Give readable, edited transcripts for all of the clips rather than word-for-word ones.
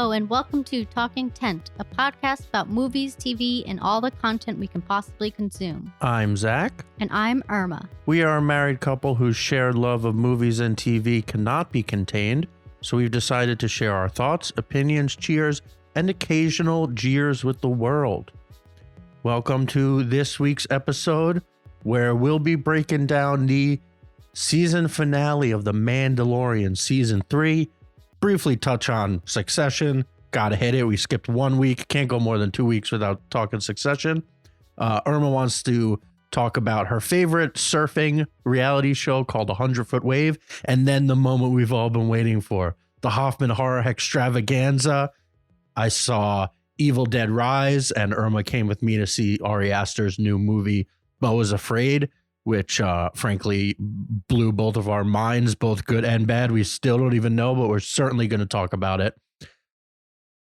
Hello, and welcome to Talking Tent, a podcast about movies, TV, and all the content we can possibly consume. I'm Zach. And I'm Irma. We are a married couple whose shared love of movies and TV cannot be contained, so we've decided to share our thoughts, opinions, cheers, and occasional jeers with the world. Welcome to this week's episode, where we'll be breaking down the season finale of The Mandalorian Season 3, briefly touch on Succession. Gotta hit it. We skipped 1 week. Can't go more than 2 weeks without talking Succession. Irma wants to talk about her favorite surfing reality show called 100-Foot Wave, and then the moment we've all been waiting for, the Hoffman Horror Extravaganza. I saw Evil Dead Rise, and Irma came with me to see Ari Aster's new movie, Beau is Afraid, which frankly blew both of our minds, both good and bad. We still don't even know, but we're certainly going to talk about it.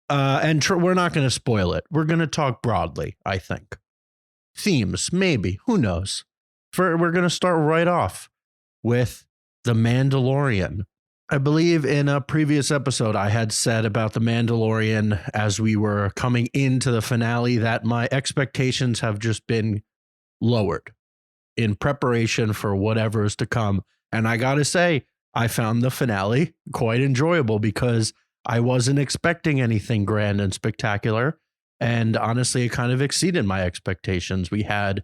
And we're not going to spoil it. We're going to talk broadly, I think. Themes, maybe. Who knows? We're going to start right off with The Mandalorian. I believe in a previous episode I had said about The Mandalorian as we were coming into the finale that my expectations have just been lowered in preparation for whatever is to come. And I gotta say, I found the finale quite enjoyable because I wasn't expecting anything grand and spectacular. And honestly, it kind of exceeded my expectations. We had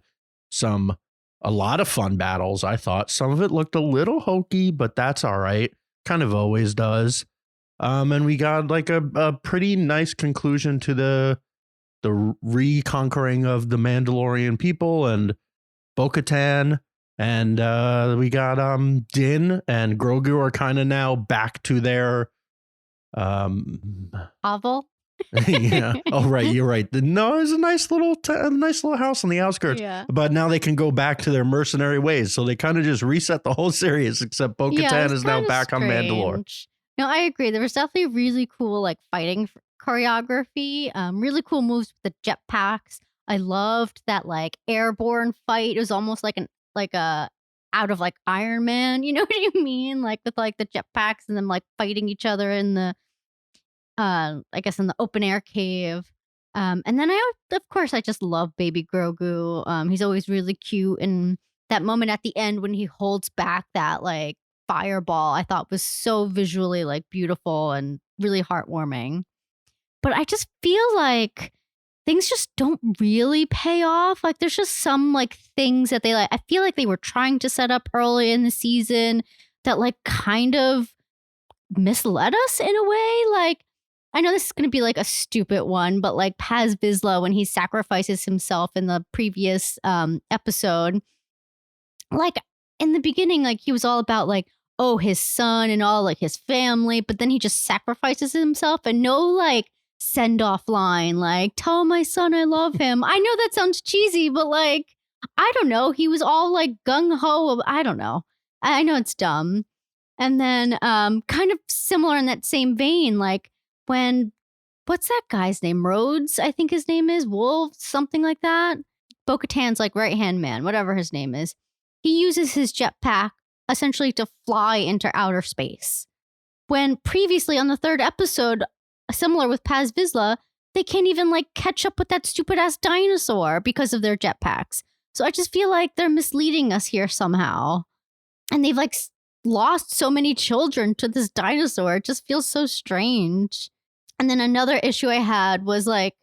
a lot of fun battles, I thought. Some of it looked a little hokey, but that's all right. Kind of always does. And we got like a pretty nice conclusion to the reconquering of the Mandalorian people and Bo-Katan, and we got Din and Grogu are kind of now back to their Hovel? Yeah. Oh, right. You're right. No, it's a nice little house on the outskirts. Yeah. But now they can go back to their mercenary ways. So they kind of just reset the whole series, except Bo-Katan is now back on Mandalore. No, I agree. There was definitely really cool like fighting choreography. Really cool moves with the jetpacks. I loved that like airborne fight. It was almost like a out of like Iron Man, you know what I mean? Like with like the jetpacks and them like fighting each other in the I guess in the open air cave. And then of course I just love baby Grogu. He's always really cute, and that moment at the end when he holds back that like fireball I thought was so visually like beautiful and really heartwarming. But I just feel like things just don't really pay off. Like there's just some like things that they like. I feel like they were trying to set up early in the season that like kind of misled us in a way. Like I know this is going to be like a stupid one, but like Paz Vizsla when he sacrifices himself in the previous episode, like in the beginning, like he was all about like, oh, his son and all like his family, but then he just sacrifices himself and no like send off line like tell my son I love him. I know that sounds cheesy, but like I don't know, he was all like gung-ho. I don't know, I know it's dumb. And then kind of similar in that same vein, like when what's that guy's name, Rhodes I think his name is, Wolf, something like that, Bo-Katan's like right hand man, whatever his name is, he uses his jetpack essentially to fly into outer space, when previously on the third episode, similar with Paz Vizsla, they can't even like catch up with that stupid ass dinosaur because of their jetpacks. So I just feel like they're misleading us here somehow. And they've like lost so many children to this dinosaur. It just feels so strange. And then another issue I had was like,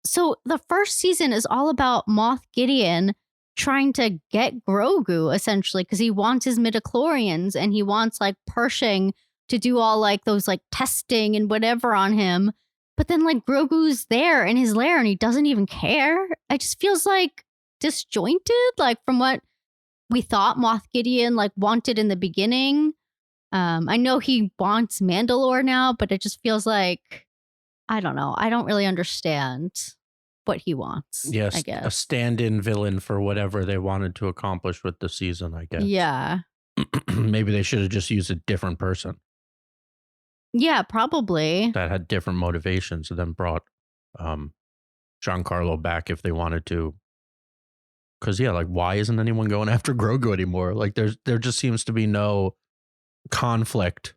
so the first season is all about Moff Gideon trying to get Grogu essentially because he wants his midichlorians and he wants like Pershing to do all like those like testing and whatever on him. But then like Grogu's there in his lair and he doesn't even care. It just feels like disjointed, like from what we thought Moff Gideon like wanted in the beginning. I know he wants Mandalore now, but it just feels like, I don't know. I don't really understand what he wants. Yes, I guess. A stand-in villain for whatever they wanted to accomplish with the season, I guess. Yeah. Maybe they should have just used a different person. Yeah, probably. That had different motivations and then brought Giancarlo back if they wanted to. Because, yeah, like, why isn't anyone going after Grogu anymore? Like, there just seems to be no conflict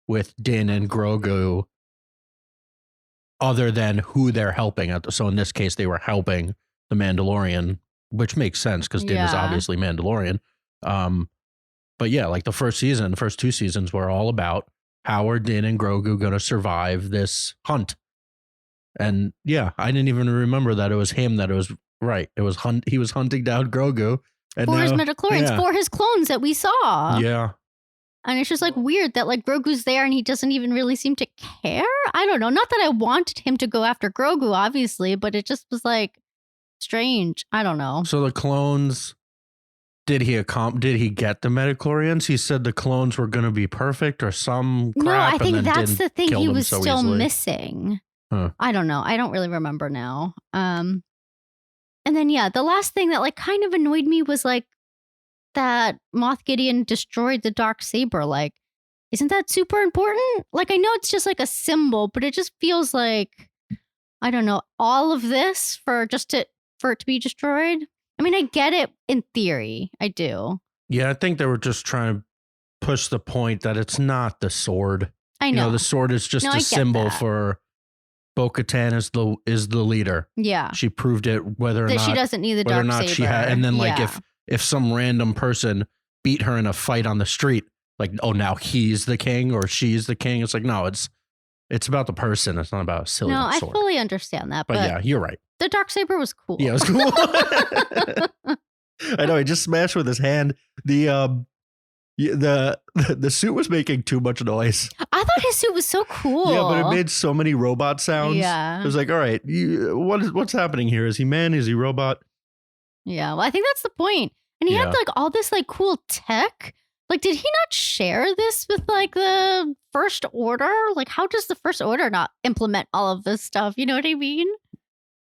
with Din and Grogu other than who they're helping. So in this case, they were helping the Mandalorian, which makes sense because Din is obviously Mandalorian. But yeah, like the first 2 seasons were all about how are Din and Grogu going to survive this hunt. And yeah, I didn't even remember that it was him, that it was right. It was he was hunting down Grogu. And for his midichlorians, for his clones that we saw. Yeah. And it's just like weird that like Grogu's there and he doesn't even really seem to care. I don't know. Not that I wanted him to go after Grogu, obviously, but it just was like strange. I don't know. So the clones, did he get the midichlorians? He said the clones were going to be perfect or some crap. No, I think that's the thing. He was so still easily. Missing. Huh. I don't know. I don't really remember now. And then, yeah, the last thing that like kind of annoyed me was like that Moff Gideon destroyed the Darksaber. Like, isn't that super important? Like, I know it's just like a symbol, but it just feels like, I don't know, all of this for it to be destroyed. I mean, I get it in theory. I do. Yeah, I think they were just trying to push the point that it's not the sword. I know. The sword is just a symbol for Bo-Katan is the leader. Yeah. She proved it whether or not she doesn't need the Darksaber. She had, and then like if some random person beat her in a fight on the street, like, oh, now he's the king or she's the king. It's like, no, it's about the person. It's not about a silly sword. I fully understand that. But yeah, you're right. The Darksaber was cool. Yeah, it was cool. I know. He just smashed with his hand. The suit was making too much noise. I thought his suit was so cool. Yeah, but it made so many robot sounds. Yeah. It was like, all right, what's happening here? Is he man? Is he robot? Yeah, well, I think that's the point. And he had like all this like cool tech. Like, did he not share this with like the First Order? Like, how does the First Order not implement all of this stuff? You know what I mean?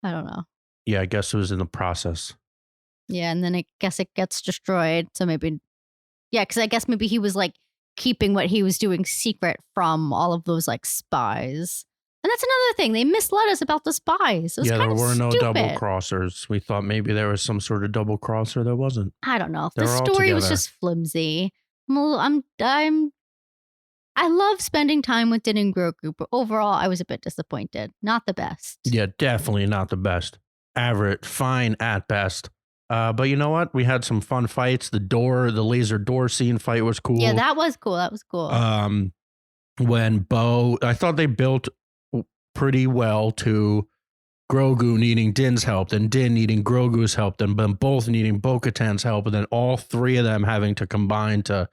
I don't know. Yeah, I guess it was in the process. Yeah, and then I guess it gets destroyed. So maybe, yeah, because I guess maybe he was like keeping what he was doing secret from all of those like spies. And that's another thing. They misled us about the spies. Yeah, there were no double crossers. We thought maybe there was some sort of double crosser. There wasn't. I don't know. The story was just flimsy. I love spending time with Din and Grogu, but overall, I was a bit disappointed. Not the best. Yeah, definitely not the best. Average, fine at best. But you know what? We had some fun fights. The laser door scene fight was cool. Yeah, that was cool. That was cool. When Beau, I thought they built pretty well to Grogu needing Din's help, then Din needing Grogu's help, then both needing Bo-Katan's help, and then all three of them having to combine to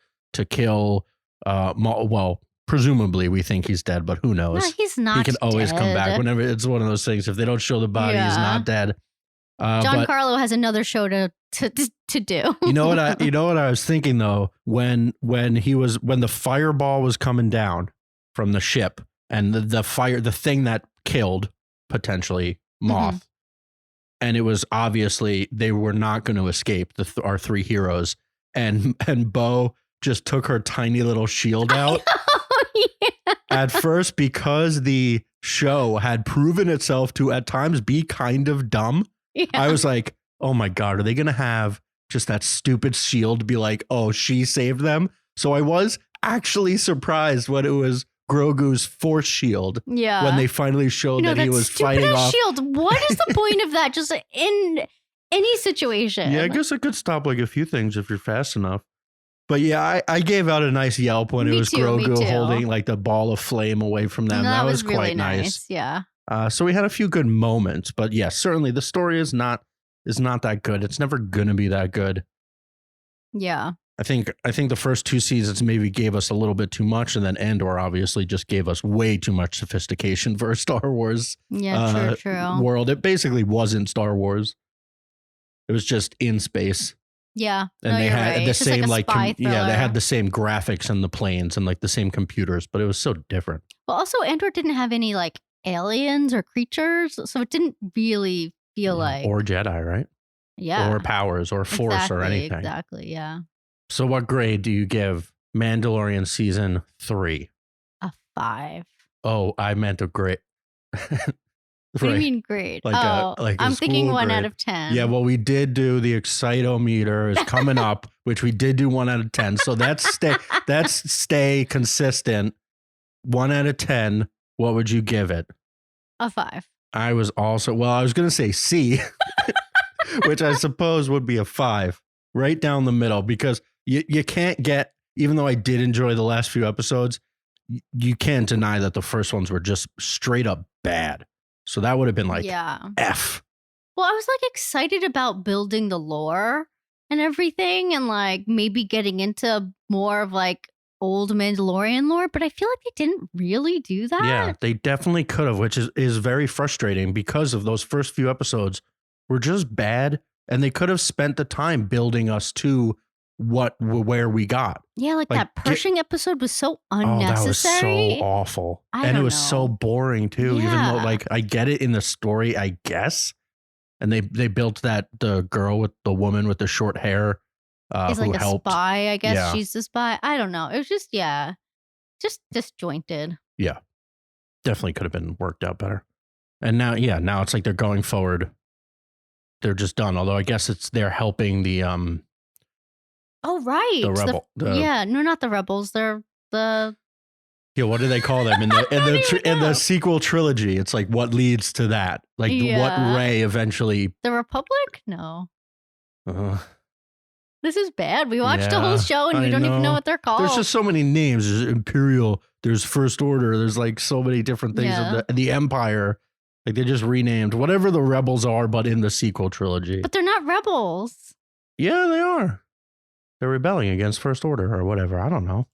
kill. Well, presumably we think he's dead, but who knows? No, he's not. He can always come back whenever. It's one of those things. If they don't show the body, he's not dead. Giancarlo has another show to do. You know what I was thinking though, when the fireball was coming down from the ship and the thing that killed potentially Moth, and it was obviously they were not going to escape our three heroes, and Beau just took her tiny little shield out. Yeah. At first, because the show had proven itself to at times be kind of dumb. Yeah. I was like, oh my God, are they going to have just that stupid shield be like, oh, she saved them? So I was actually surprised when it was Grogu's force shield. Yeah. When they finally showed that he was fighting off. Shield. What is the point of that? Just in any situation. Yeah, I guess it could stop like a few things if you're fast enough. But yeah, I gave out a nice yelp when it was Grogu holding like the ball of flame away from them. No, that was really quite nice. Yeah. So we had a few good moments, but yeah, certainly the story is not that good. It's never gonna be that good. Yeah. I think the first 2 seasons maybe gave us a little bit too much, and then Andor obviously just gave us way too much sophistication for a Star Wars true. world. It basically wasn't Star Wars. It was just in space. Yeah. And they had the same they had the same graphics and the planes and like the same computers, but it was so different. Well, also Andor didn't have any like aliens or creatures, so it didn't really feel like or Jedi, right? Yeah. Or powers or force or anything. Exactly, yeah. So what grade do you give Mandalorian season 3? A 5. Oh, I meant a grade. What do you mean grade? Like I'm thinking 1 grade. out of 10. Yeah, well, we did do the excitometer is coming up, which we did do 1 out of 10. So that's stay consistent. 1 out of 10. What would you give it? A 5. I was also, well, I was going to say C, which I suppose would be a 5, right down the middle, because you can't get, even though I did enjoy the last few episodes, you can't deny that the first ones were just straight up bad. So that would have been like Yeah. F. Well, I was like excited about building the lore and everything and like maybe getting into more of like old Mandalorian lore, but I feel like they didn't really do that. Yeah, they definitely could have, which is very frustrating because of those first few episodes were just bad, and they could have spent the time building us to where we got. Yeah, like that Pershing episode was so unnecessary. Oh, that was so awful. And it was so boring too, even though like I get it in the story, I guess. And they built the girl with the woman with the short hair is who like a helped. spy, I guess. Yeah. She's the spy. I don't know. It was just just disjointed. Yeah. Definitely could have been worked out better. And now it's like they're going forward. They're just done. Although I guess they're helping the Oh, right. the rebel. No, not the rebels. They're the what do they call them in the sequel trilogy? It's like what leads to that, like what Rey eventually. The Republic? No. This is bad. We watched a whole show and we don't even know what they're called. There's just so many names. There's Imperial. There's First Order. There's like so many different things. Yeah. The Empire. Like they just renamed whatever the rebels are, but in the sequel trilogy. But they're not rebels. Yeah, they are. They're rebelling against First Order or whatever. I don't know.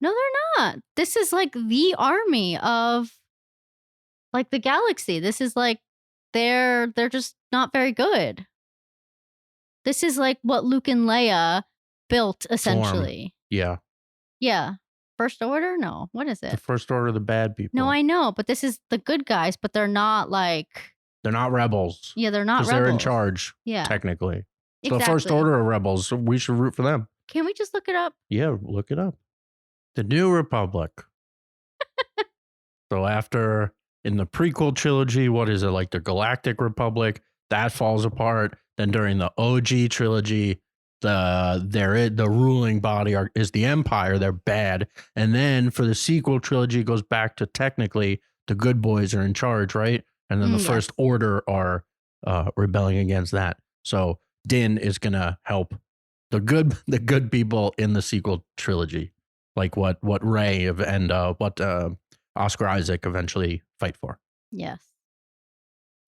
No, they're not. This is like the army of like the galaxy. This is like they're just not very good. This is like what Luke and Leia built essentially. Yeah. Yeah. First Order? No. What is it? The First Order, the bad people. No, I know, but this is the good guys, but they're not like. They're not rebels. Yeah, they're not rebels. They're in charge. Yeah. Technically. So exactly. the First Order are rebels. So we should root for them. Can we just look it up? Yeah, look it up. The New Republic. So after in the prequel trilogy, what is it, like the Galactic Republic? That falls apart. Then during the OG trilogy, the ruling body is the Empire. They're bad. And then for the sequel trilogy, it goes back to technically the good boys are in charge, right? And then the First Order are rebelling against that. So Din is gonna help the good people in the sequel trilogy, like what Rey and what Oscar Isaac eventually fight for. Yes.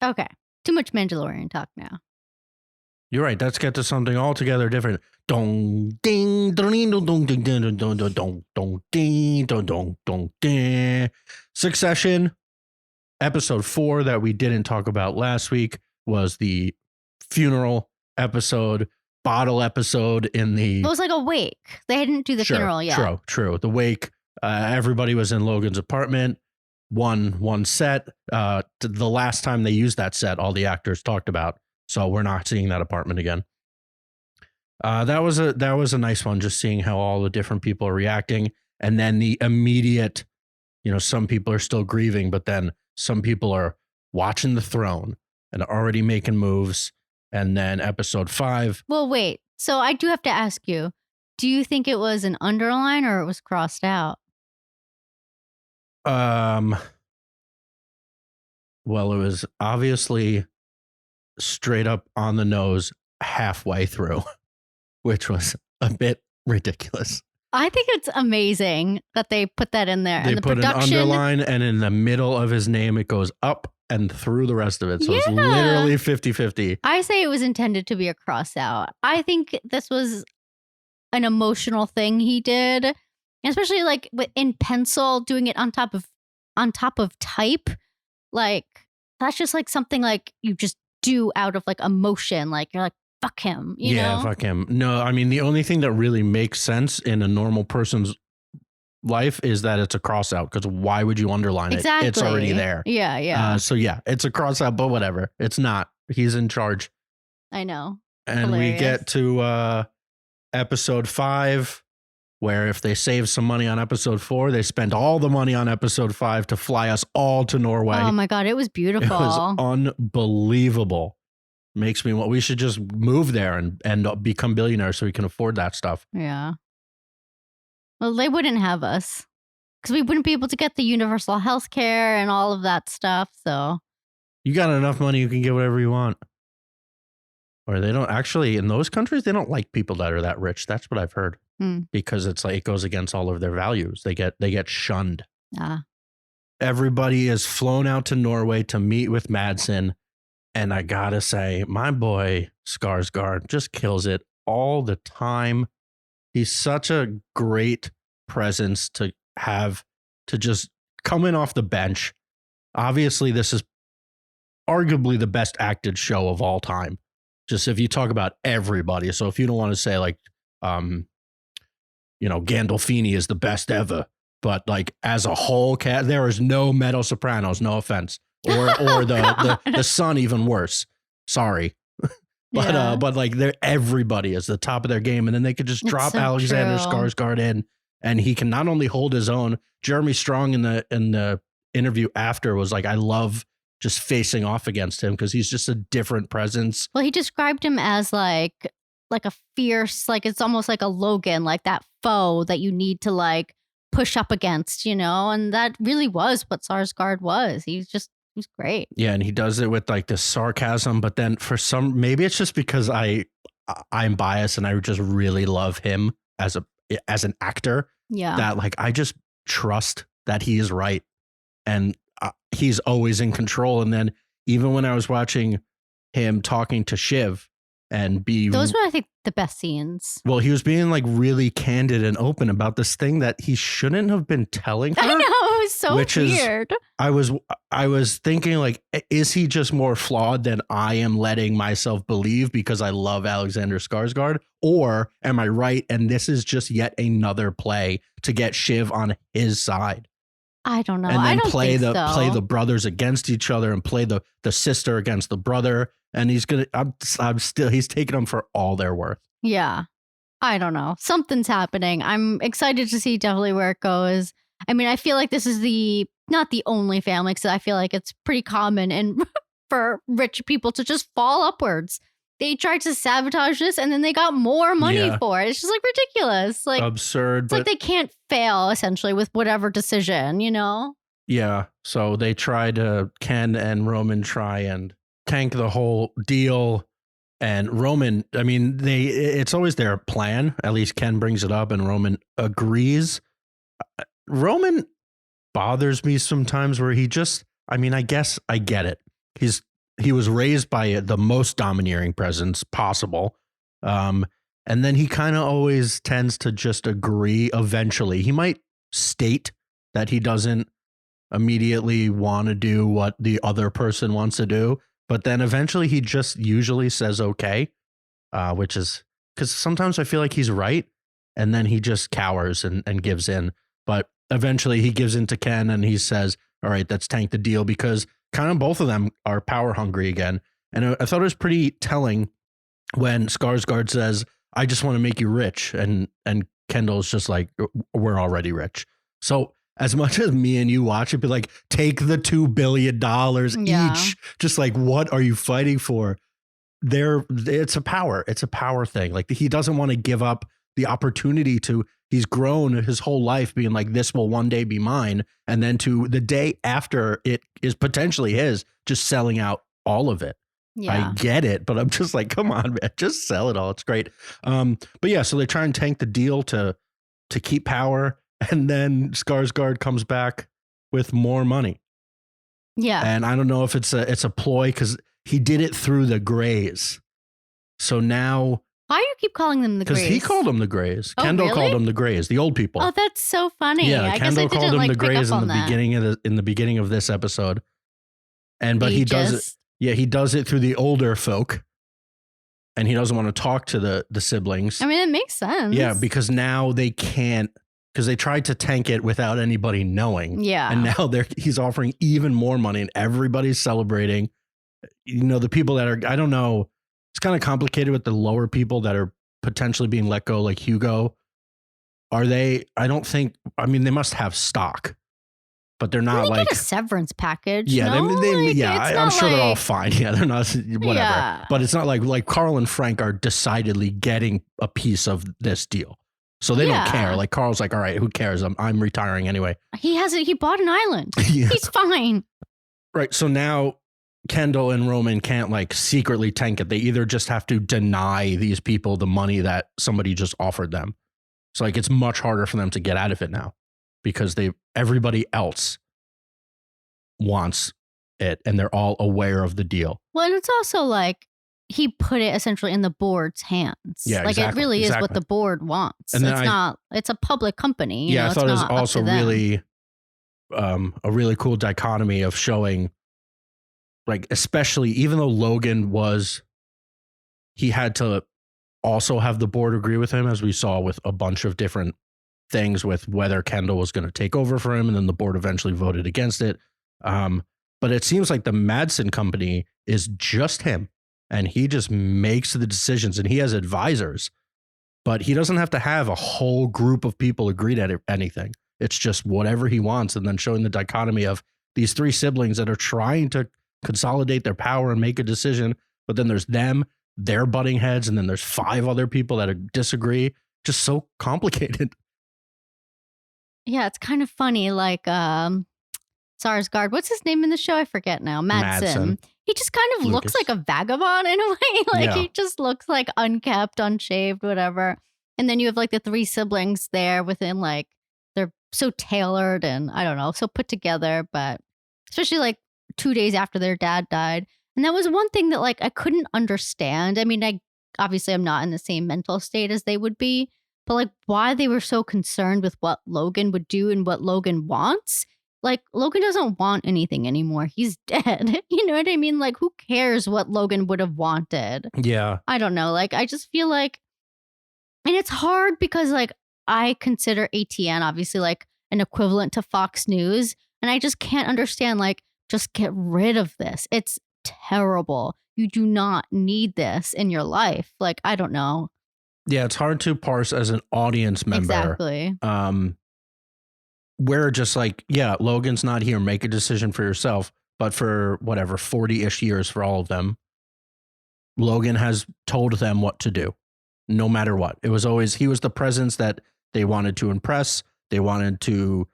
Okay. Too much Mandalorian talk now. You're right. Let's get to something altogether different. Dong ding dong dong dong ding dong dong dong dong dong ding dong dong dong ding. Succession, episode 4 that we didn't talk about last week was the funeral episode, bottle episode in the. It was like a wake. They didn't do the funeral yet. True. The wake. Everybody was in Logan's apartment. One set. The last time they used that set, all the actors talked about. So we're not seeing that apartment again. That was a nice one, just seeing how all the different people are reacting. And then the immediate, some people are still grieving, but then some people are watching the throne and already making moves. And then episode 5. Well, wait. So I do have to ask you, do you think it was an underline or it was crossed out? Well, it was obviously straight up on the nose halfway through, which was a bit ridiculous. I think it's amazing that they put that in there. They and the put production, an underline, and in the middle of his name, it goes up and through the rest of it. So it's literally 50-50. I say it was intended to be a cross out. I think this was an emotional thing he did, especially like in pencil, doing it on top of type. Like that's just like something like you just do out of like emotion. Like you're like, fuck him. You know? Fuck him. No, I mean, the only thing that really makes sense in a normal person's life is that it's a cross out, because why would you underline it? It's already there. Yeah. So it's a cross out, but whatever. It's not. He's in charge. I know. And Hilarious. we get to episode 5, where if they save some money on episode 4, they spent all the money on episode 5 to fly us all to Norway. Oh my God, it was beautiful. It was unbelievable. Makes me want, we should just move there and become billionaires so we can afford that stuff. Yeah. Well, they wouldn't have us. because we wouldn't be able to get the universal health care and all of that stuff. So You got enough money, you can get whatever you want. Or they don't actually, in those countries, they don't like people that are that rich. That's what I've heard. Because it's like it goes against all of their values. They get shunned. Everybody is flown out to Norway to meet with Madsen. And I gotta say, my boy Skarsgård just kills it all the time. He's such a great presence to have to just come in off the bench. Obviously, this is arguably the best acted show of all time. Just if you talk about everybody. So if you don't want to say like, Gandolfini is the best ever, but like as a whole cat, there is no Meadow Sopranos, no offense, or the son even worse. Sorry. But like everybody is the top of their game, and then they could just drop Alexander Skarsgård in, and he can not only hold his own. Jeremy Strong in the interview after was like, I love just facing off against him because he's just a different presence. Well, he described him as like a fierce, like it's almost like a Logan, like that foe that you need to like push up against, and that really was what Skarsgård was. He's great. Yeah, and he does it with like this sarcasm, but then maybe it's just because I'm biased and I just really love him as an actor. Yeah, that like I just trust that he is right, and he's always in control. And then even when I was watching him talking to Shiv those were, I think, the best scenes. Well, he was being like really candid and open about this thing that he shouldn't have been telling her. I know, it was so weird. I was thinking like, is he just more flawed than I am letting myself believe because I love Alexander Skarsgård? Or am I right? And this is just yet another play to get Shiv on his side. I don't know. And then play the brothers against each other and play the sister against the brother. And he's taking them for all they're worth. Yeah. I don't know. Something's happening. I'm excited to see definitely where it goes. I mean, I feel like this is not the only family, because I feel like it's pretty common and for rich people to just fall upwards. They tried to sabotage this and then they got more money for it. It's just like ridiculous. Like absurd. It's like they can't fail essentially with whatever decision, Yeah. So they Ken and Roman try and tank the whole deal. And Roman, I mean, it's always their plan. At least Ken brings it up and Roman agrees. Roman bothers me sometimes where he just, I mean, I guess I get it. He was raised by the most domineering presence possible. And then he kind of always tends to just agree eventually. He might state that he doesn't immediately want to do what the other person wants to do, but then eventually he just usually says okay, which is because sometimes I feel like he's right, and then he just cowers and gives in. But eventually he gives in to Ken and he says, all right, let's tank the deal, because kind of both of them are power hungry again. And I thought it was pretty telling when Skarsgård says, I just want to make you rich. And Kendall's just like, we're already rich. So as much as me and you watch it, be like, take the $2 billion each. Just like, what are you fighting for? It's a power thing. Like he doesn't want to give up the opportunity to. He's grown his whole life being like, this will one day be mine. And then to the day after it is potentially his, just selling out all of it. Yeah. I get it, but I'm just like, come on, man, just sell it all. It's great. But yeah, so they try and tank the deal to keep power. And then Skarsgård comes back with more money. Yeah. And I don't know if it's a ploy because he did it through the Greys. So now. Why do you keep calling them the Greys? Because he called them the Greys. Oh, Kendall really? called them the Greys, the old people. Oh, that's so funny. Yeah, I Kendall guess I called them the Greys in the beginning of this episode. But he does it. Yeah, he does it through the older folk. And he doesn't want to talk to the siblings. I mean, it makes sense. Yeah, because now they can't, because they tried to tank it without anybody knowing. Yeah. And now he's offering even more money and everybody's celebrating. The people that are, I don't know, it's kind of complicated with the lower people that are potentially being let go, like Hugo. Are they? I don't think. I mean, they must have stock, but they're not like get a severance package. Yeah, no? I'm sure they're all fine. Yeah, they're not whatever. Yeah. But it's not like Carl and Frank are decidedly getting a piece of this deal. So they don't care. Yeah. Like Carl's like, all right, who cares? I'm retiring anyway. He bought an island. Yeah. He's fine. Right. So now Kendall and Roman can't like secretly tank it. They either just have to deny these people the money that somebody just offered them. So like it's much harder for them to get out of it now because everybody else wants it and they're all aware of the deal. Well, and it's also like he put it essentially in the board's hands. Yeah, like exactly, it really is what exactly. the board wants. And then It's a public company. Yeah, know, I thought it was also really a really cool dichotomy of showing, like, especially even though Logan he had to also have the board agree with him, as we saw with a bunch of different things with whether Kendall was going to take over for him, and then the board eventually voted against it. But it seems like the Madsen company is just him, and he just makes the decisions, and he has advisors, but he doesn't have to have a whole group of people agree to anything. It's just whatever he wants, and then showing the dichotomy of these three siblings that are trying to consolidate their power and make a decision, but then there's them, they're butting heads, and then there's 5 other people that disagree. Just so complicated. Yeah, it's kind of funny. Like Sarsgaard, what's his name in the show? I forget now. Madsen. He just kind of looks like a vagabond in a way. Like he just looks like unkept, unshaved, whatever. And then you have like the 3 siblings there within like they're so tailored and I don't know, so put together, but especially like 2 days after their dad died. And that was one thing that like I couldn't understand. I mean, obviously I'm not in the same mental state as they would be, but like why they were so concerned with what Logan would do and what Logan wants. Like Logan doesn't want anything anymore. He's dead. You know what I mean? Like who cares what Logan would have wanted? Yeah. I don't know. Like I just feel like, and it's hard because like I consider ATN obviously like an equivalent to Fox News. And I just can't understand like, just get rid of this. It's terrible. You do not need this in your life. Like, I don't know. Yeah, it's hard to parse as an audience member. Exactly. We're just like, yeah, Logan's not here. Make a decision for yourself. But for whatever, 40-ish years for all of them, Logan has told them what to do, no matter what. It was always, he was the presence that they wanted to impress. They wanted to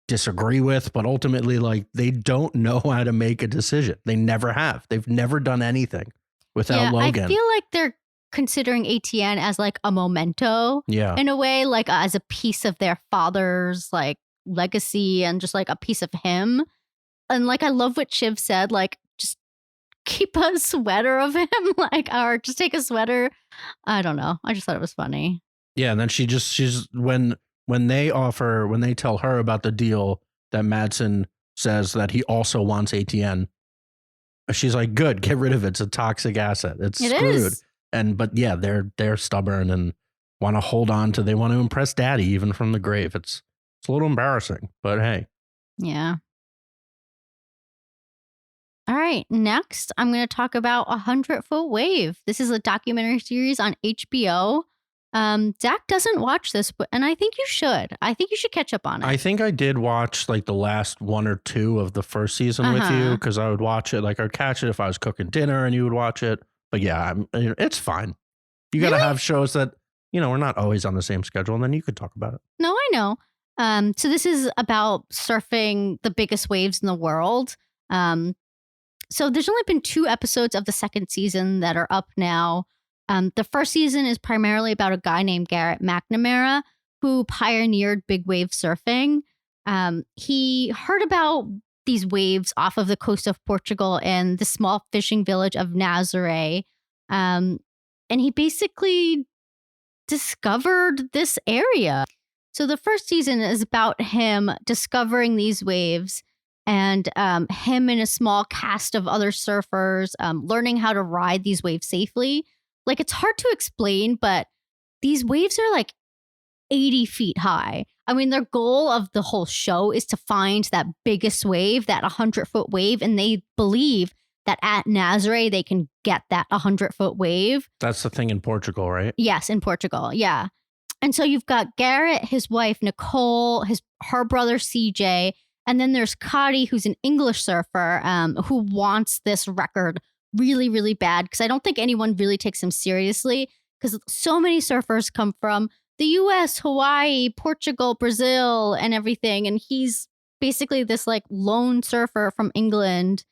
disagree with, but ultimately, like, they don't know how to make a decision. They never have. They've never done anything without Logan. I feel like they're considering ATN as like a memento in a way, like as a piece of their father's like legacy and just like a piece of him. And like I love what Shiv said, like just keep a sweater of him, like, or just take a sweater. I don't know. I just thought it was funny. Yeah, and then she's when they tell her about the deal that Madsen says that he also wants ATN, she's like, good, get rid of it. It's a toxic asset. It's screwed. But yeah, they're stubborn and want to hold on to, they want to impress daddy even from the grave. It's a little embarrassing, but hey. Yeah. All right, next I'm going to talk about 100-Foot Wave. This is a documentary series on HBO. Zach doesn't watch this, and I think you should. I think you should catch up on it. I think I did watch like the last 1 or 2 of the first season with you, because I would watch it. Like I'd catch it if I was cooking dinner and you would watch it. But yeah, it's fine. You got to have shows that, we're not always on the same schedule, and then you could talk about it. No, I know. So this is about surfing the biggest waves in the world. So there's only been 2 episodes of the second season that are up now. The first season is primarily about a guy named Garrett McNamara who pioneered big wave surfing. He heard about these waves off of the coast of Portugal in the small fishing village of Nazaré. And he basically discovered this area. So the first season is about him discovering these waves and him and a small cast of other surfers learning how to ride these waves safely. Like, it's hard to explain, but these waves are like 80 feet high. I mean, their goal of the whole show is to find that biggest wave, that 100-foot wave, and they believe that at Nazaré they can get that 100-foot wave. That's the thing in Portugal, right? Yes, in Portugal, yeah. And so you've got Garrett, his wife Nicole, her brother CJ, and then there's Cody, who's an English surfer who wants this record really, really bad, because I don't think anyone really takes him seriously, because so many surfers come from the US, Hawaii, Portugal, Brazil, and everything. And he's basically this like lone surfer from England.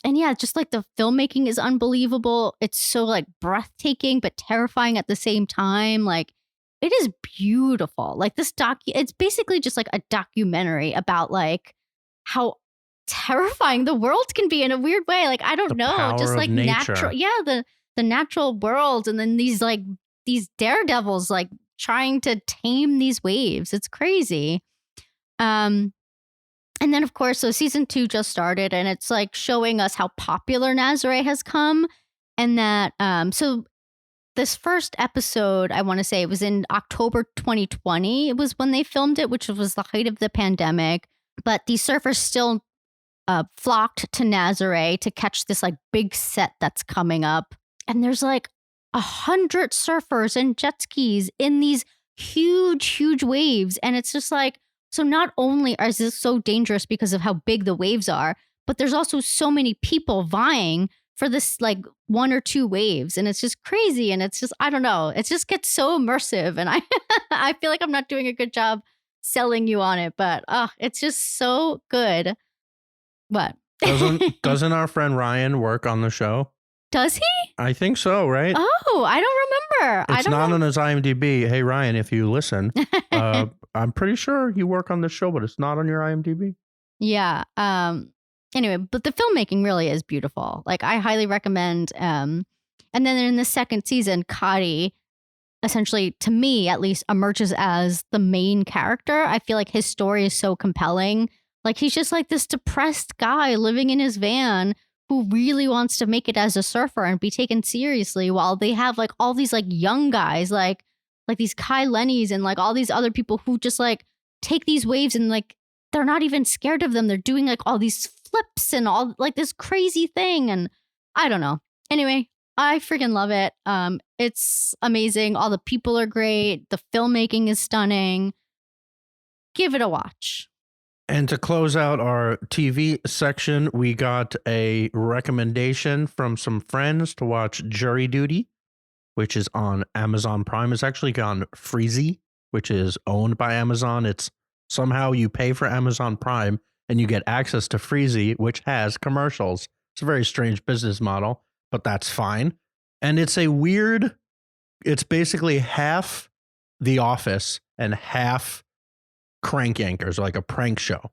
And yeah, just like the filmmaking is unbelievable. It's so like breathtaking but terrifying at the same time. Like it is beautiful. Like this it's basically just like a documentary about like how terrifying the world can be in a weird way. Like I don't The know, power just of like nature. natural. Yeah, the natural world, and then these daredevils like trying to tame these waves. It's crazy. Um and then, of course, so season 2 just started, and it's like showing us how popular Nazare has come. And that, so this first episode, I want to say it was in October 2020. It was when they filmed it, which was the height of the pandemic. But these surfers still flocked to Nazare to catch this like big set that's coming up. And there's like 100 surfers and jet skis in these huge waves. And it's just like, so not only is this so dangerous because of how big the waves are, but there's also so many people vying for this like 1 or 2 waves. And it's just crazy. And it's just, I don't know, it just gets so immersive. And I feel like I'm not doing a good job selling you on it, but it's just so good. What? Doesn't our friend Ryan work on the show? Does he? I think so, right? Oh, I don't remember. It's not on his IMDb. Hey, Ryan, if you listen, I'm pretty sure you work on the show, but it's not on your IMDb. Yeah. Anyway, but the filmmaking really is beautiful. Like I highly recommend. And then in the second season, Kari, essentially, to me at least, emerges as the main character. I feel like his story is so compelling. Like he's just like this depressed guy living in his van who really wants to make it as a surfer and be taken seriously, while they have like all these like young guys, like these Kai Lennys and like all these other people who just like take these waves and like they're not even scared of them. They're doing like all these flips and all like this crazy thing. And I don't know. Anyway, I freaking love it. It's amazing. All the people are great. The filmmaking is stunning. Give it a watch. And to close out our TV section, we got a recommendation from some friends to watch Jury Duty, which is on Amazon Prime. It's actually on Freezy, which is owned by Amazon. It's somehow you pay for Amazon Prime and you get access to Freezy, which has commercials. It's a very strange business model, but that's fine. And it's basically half The Office and half Crank Yankers, like a prank show,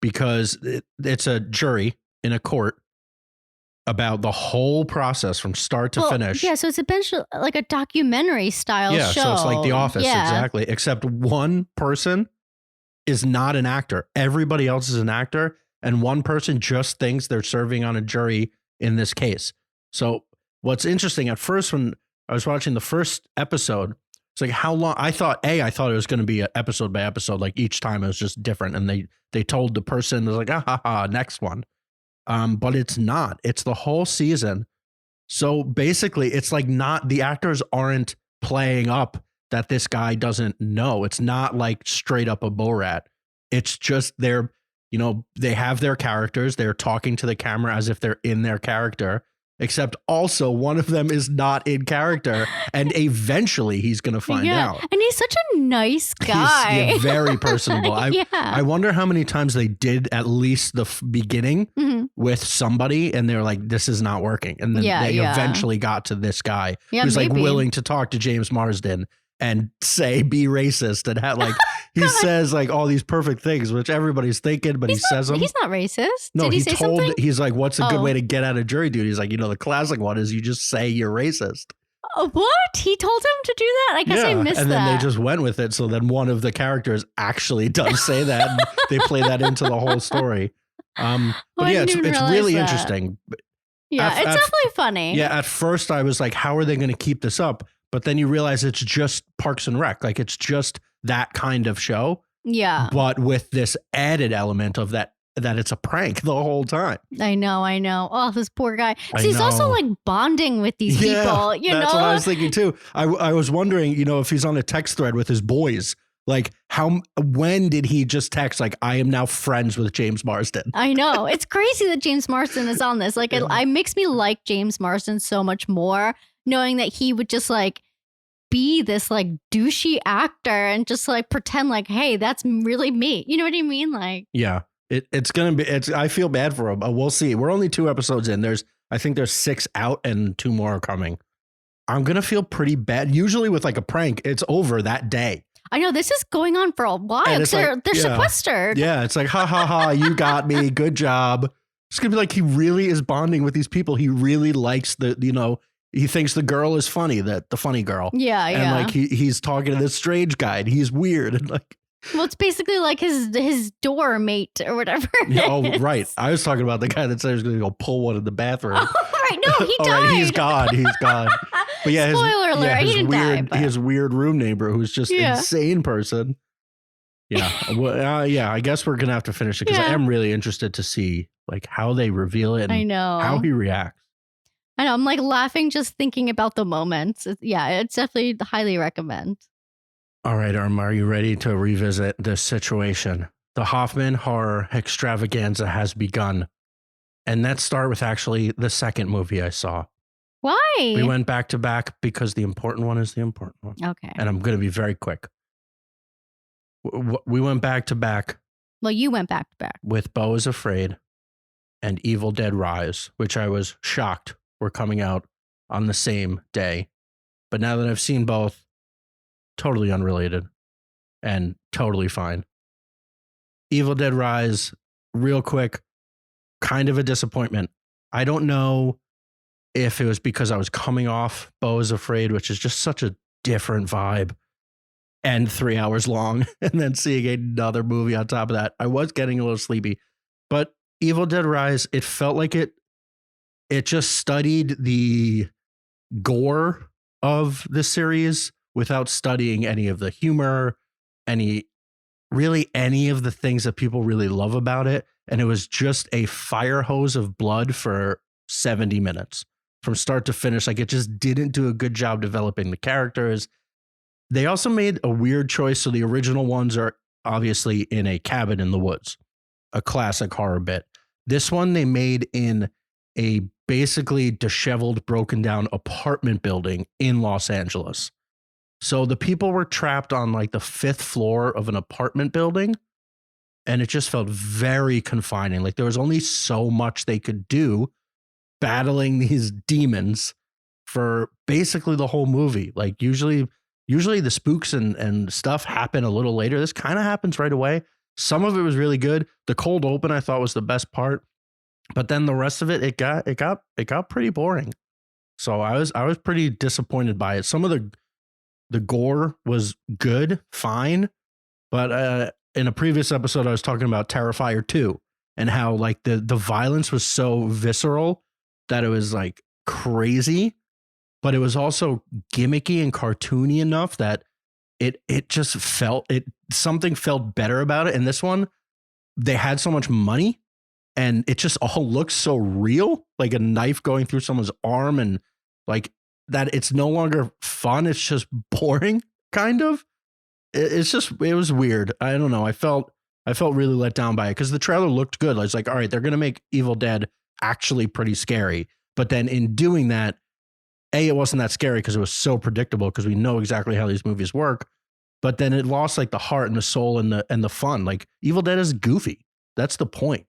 because it's a jury in a court about the whole process from start to finish. Yeah, so it's eventually like a documentary style show. So it's like The Office, exactly. Except one person is not an actor. Everybody else is an actor, and one person just thinks they're serving on a jury in this case. So what's interesting, at first when I was watching the first episode, it's like how long I thought it was going to be episode by episode, like each time it was just different. And they told the person, they're like, next one. But it's not. It's the whole season. So basically, it's like not, the actors aren't playing up that this guy doesn't know. It's not like straight up a Borat. It's just they have their characters. They're talking to the camera as if they're in their character. Except also one of them is not in character, and eventually he's going to find out. And he's such a nice guy. He's very personable. I wonder how many times they did at least the beginning with somebody, and they're like, this is not working. And then they eventually got to this guy who's like willing to talk to James Marsden and be racist, and had like he says like all these perfect things, which everybody's thinking, but he says them. He's not racist. No, Did he say something? He's like, what's a good way to get out of jury duty? He's like, the classic one is you just say you're racist. What? He told him to do that? I guess I missed that. And then they just went with it. So then one of the characters actually does say that. And they play that into the whole story. But it's really interesting. Yeah, it's definitely funny. Yeah, at first I was like, how are they going to keep this up? But then you realize it's just Parks and Rec. Like it's just that kind of show. Yeah. But with this added element of that it's a prank the whole time. I know. Oh, this poor guy. So he's also like bonding with these people, That's what I was thinking too. I was wondering, if he's on a text thread with his boys, like when did he just text like, I am now friends with James Marsden? I know. It's crazy that James Marsden is on this. Like it makes me like James Marsden so much more, knowing that he would just like be this like douchey actor and just like pretend like, hey, that's really me. You know what I mean? Like, yeah, it's going to be, I feel bad for him. We'll see. We're only 2 episodes in. I think there's 6 out and 2 more are coming. I'm going to feel pretty bad. Usually with like a prank, it's over that day. I know this is going on for a while because they're sequestered. Yeah, it's like, ha, ha, ha, you got me. Good job. It's going to be like he really is bonding with these people. He really likes he thinks the girl is funny, the funny girl. Yeah, and like he's talking to this strange guy and he's weird. And like, well, it's basically like his door mate or whatever. Oh, right. I was talking about the guy that said he was going to go pull one in the bathroom. Oh, right. No, he died. Right, he's gone. He's gone. But yeah, spoiler alert. He didn't die. But... his weird room neighbor who's just insane person. Yeah. Well, I guess we're going to have to finish it because I am really interested to see like how they reveal it and I know. how he reacts. I know. I'm like laughing just thinking about the moments. It's definitely highly recommend. All right, Irma, are you ready to revisit this situation? The Hoffman horror extravaganza has begun. And let's start with actually the second movie I saw. Why? We went back to back because the important one is the important one. Okay. And I'm going to be very quick. We went back to back. Well, you went back to back. With Beau is Afraid and Evil Dead Rise, which I was shocked were coming out on the same day. But now that I've seen both, totally unrelated and totally fine. Evil Dead Rise, real quick, kind of a disappointment. I don't know if it was because I was coming off Beau is Afraid, which is just such a different vibe, and 3 hours long, and then seeing another movie on top of that. I was getting a little sleepy, but Evil Dead Rise, it felt like it just studied the gore of the series without studying any of the humor, any of the things that people really love about it. And it was just a fire hose of blood for 70 minutes from start to finish. Like, it just didn't do a good job developing the characters. They also made a weird choice. So the original ones are obviously in a cabin in the woods, a classic horror bit. This one they made in a basically disheveled, broken down apartment building in Los Angeles. So the people were trapped on like the 5th floor of an apartment building, and it just felt very confining. Like there was only so much they could do battling these demons for basically the whole movie. Like usually the spooks and stuff happen a little later. This kind of happens right away. Some of it was really good. The cold open I thought was the best part, but then the rest of it got pretty boring. So I was pretty disappointed by it. Some of the gore was good, fine. But in a previous episode, I was talking about Terrifier 2 and how like the violence was so visceral that it was like crazy, but it was also gimmicky and cartoony enough that it just felt something felt better about it. And this one, they had so much money and it just all looks so real, like a knife going through someone's arm and like that it's no longer fun. It's just boring, kind of. It was weird. I don't know. I felt really let down by it because the trailer looked good. I was like, all right, they're going to make Evil Dead actually pretty scary. But then in doing that, it wasn't that scary because it was so predictable because we know exactly how these movies work. But then it lost like the heart and the soul and the fun. Like Evil Dead is goofy. That's the point.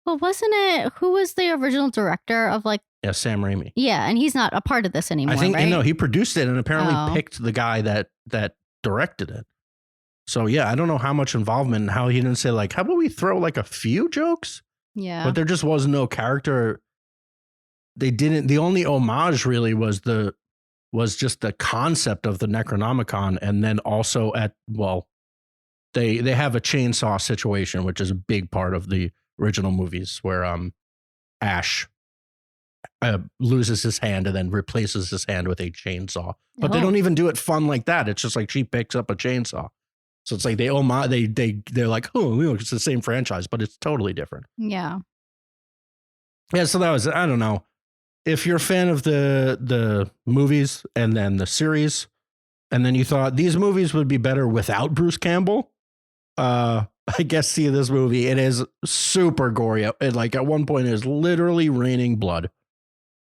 Well, wasn't it? Who was the original director of like? Yeah, Sam Raimi. Yeah, and he's not a part of this anymore. I think right? No, he produced it and apparently picked the guy that directed it. So yeah, I don't know how much involvement and how he didn't say like, how about we throw like a few jokes? Yeah, but there just was no character. They didn't. The only homage really was just the concept of the Necronomicon, and then also they have a chainsaw situation, which is a big part of the original movies, where Ash loses his hand and then replaces his hand with a chainsaw. But they don't even do it fun like that. It's just like she picks up a chainsaw. So it's like they're like, oh, it's the same franchise, but it's totally different. Yeah. Yeah. So that was, I don't know. If you're a fan of the movies and then the series, and then you thought these movies would be better without Bruce Campbell, I guess see this movie. It is super gory. It like at one point it is literally raining blood.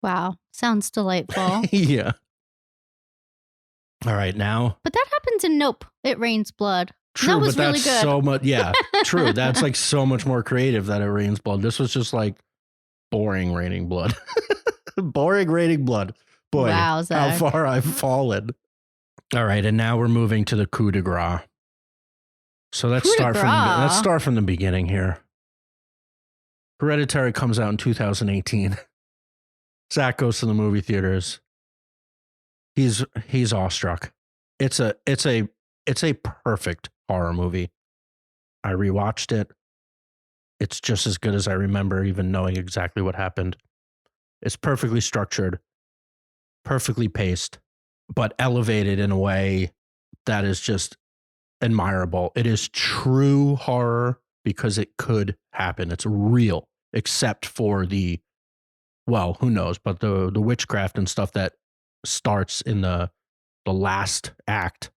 Wow. Sounds delightful. Yeah. All right, now. But that happens in Nope. It Rains Blood. True, That was but really that's good. so much. Yeah, true. That's like so much more creative that it rains blood. This was just like boring raining blood. Boring raining blood. Boy, Wow, how Zach. far I've fallen. All right, and now we're moving to the coup de grace. So let's Coup de let's grace. start from the beginning here. Hereditary comes out in 2018. Zach goes to the movie theaters. He's awestruck. It's a perfect horror movie. I rewatched it. It's just as good as I remember, even knowing exactly what happened. It's perfectly structured, perfectly paced, but elevated in a way that is just admirable. It is true horror because it could happen. It's real, except for well, who knows, but the witchcraft and stuff that starts in the last act.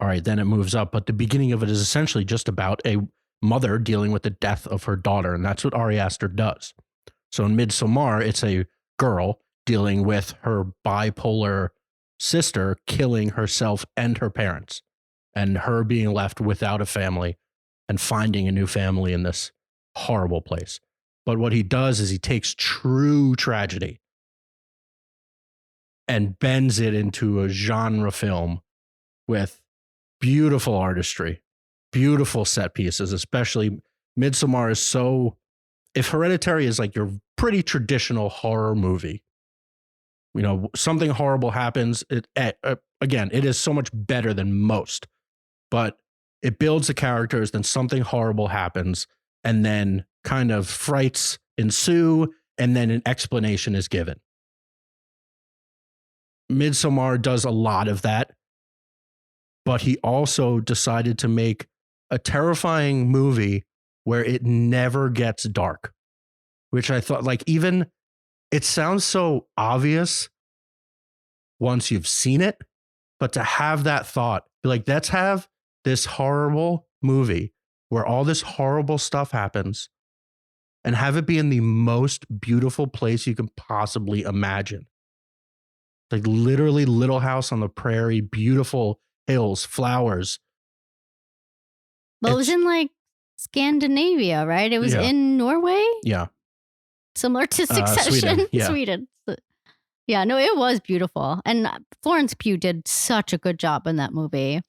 All right, then it moves up, but the beginning of it is essentially just about a mother dealing with the death of her daughter, and that's what Ari Aster does. So in Midsommar, it's a girl dealing with her bipolar sister killing herself and her parents, and her being left without a family and finding a new family in this horrible place. But what he does is he takes true tragedy and bends it into a genre film with beautiful artistry, beautiful set pieces, especially Midsommar is so. If Hereditary is like your pretty traditional horror movie, you know, something horrible happens. Again, it is so much better than most, but it builds the characters, then something horrible happens, and then kind of frights ensue, and then an explanation is given. Midsommar does a lot of that, but he also decided to make a terrifying movie where it never gets dark, which I thought, like, even it sounds so obvious once you've seen it, but to have that thought, like, let's have this horrible movie where all this horrible stuff happens and have it be in the most beautiful place you can possibly imagine. Like literally Little House on the Prairie, beautiful hills, flowers. Well, it was in like Scandinavia, right? It was in Norway? Yeah. Similar to Succession. Sweden. Yeah, no, it was beautiful. And Florence Pugh did such a good job in that movie.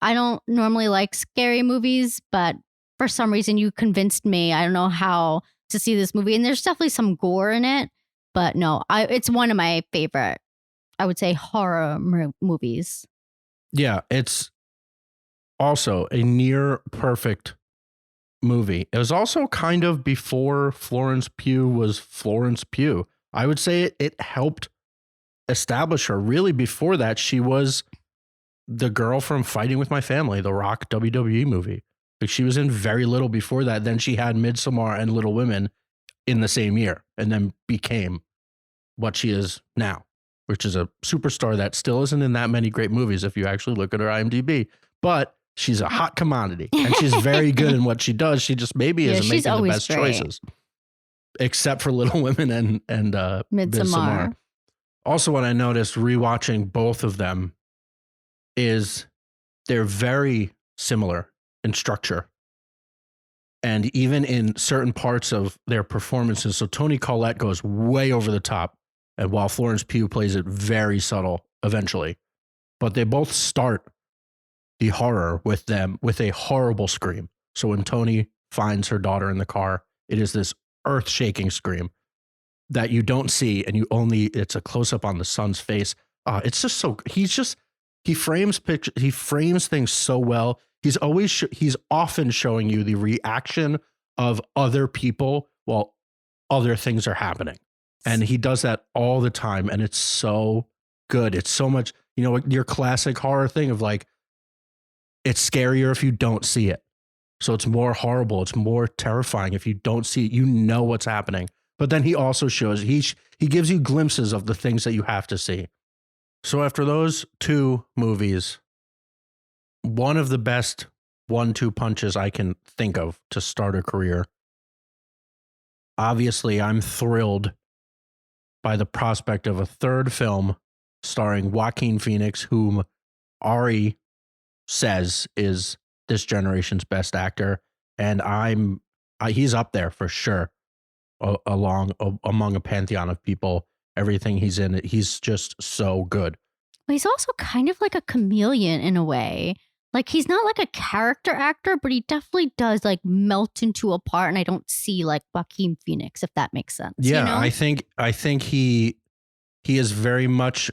I don't normally like scary movies, but for some reason you convinced me. I don't know how to see this movie. And there's definitely some gore in it. But no, it's one of my favorite, I would say, horror movies. Yeah, it's also a near perfect movie. It was also kind of before Florence Pugh was Florence Pugh. I would say it helped establish her. Really, before that, she was the girl from Fighting with My Family, the Rock WWE movie. Like, she was in very little before that. Then she had Midsommar and Little Women in the same year, and then became what she is now, which is a superstar that still isn't in that many great movies if you actually look at her IMDb. But she's a hot commodity, and she's very good in what she does. She just maybe isn't making the best choices, except for Little Women and Midsommar. Also, what I noticed rewatching both of them is they're very similar in structure, and even in certain parts of their performances. So Toni Collette goes way over the top, and while Florence Pugh plays it very subtle eventually, but they both start the horror with them with a horrible scream. So when Toni finds her daughter in the car, it is this earth-shaking scream that you don't see, and it's a close-up on the son's face. It's just so he frames things so well. He's often showing you the reaction of other people while other things are happening. And he does that all the time, and it's so good. It's so much, your classic horror thing of like, it's scarier if you don't see it. So it's more horrible. It's more terrifying if you don't see it. You know what's happening. But then he also shows, he gives you glimpses of the things that you have to see. So after those two movies, one of the best 1-2 punches I can think of to start a career. Obviously, I'm thrilled by the prospect of a third film starring Joaquin Phoenix, whom Ari says is this generation's best actor, and he's up there for sure, among a pantheon of people. Everything he's in, he's just so good. But he's also kind of like a chameleon in a way. Like he's not like a character actor, but he definitely does like melt into a part, and I don't see like Joaquin Phoenix, if that makes sense. Yeah, you know? I think he is very much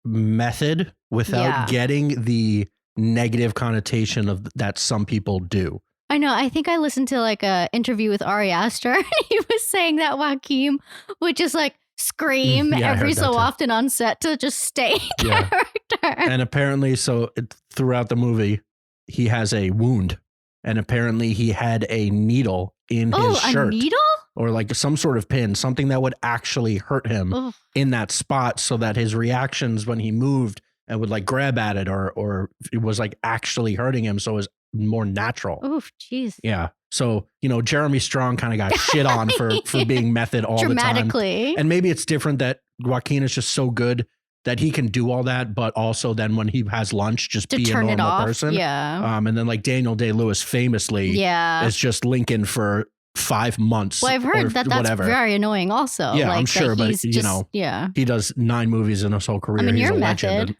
method without getting the negative connotation of that some people do. I know. I think I listened to like a interview with Ari Aster. And he was saying that Joaquin would just like scream every so often on set to just stay in character. And apparently, throughout the movie, he has a wound, and apparently he had a needle in his shirt. A needle? Or like some sort of pin, something that would actually hurt him in that spot, so that his reactions when he moved and would like grab at it or it was like actually hurting him, so it was more natural. Oof, jeez. Yeah. So, Jeremy Strong kind of got shit on for being method all the time. And maybe it's different that Joaquin is just so good that he can do all that, but also then when he has lunch, just be a normal person. Yeah. And then like Daniel Day-Lewis famously is just Lincoln for 5 months. Well, I've heard that's whatever. Very annoying also. Yeah, like, I'm sure, but he does 9 movies in his whole career. I mean, he's you're a method. legend.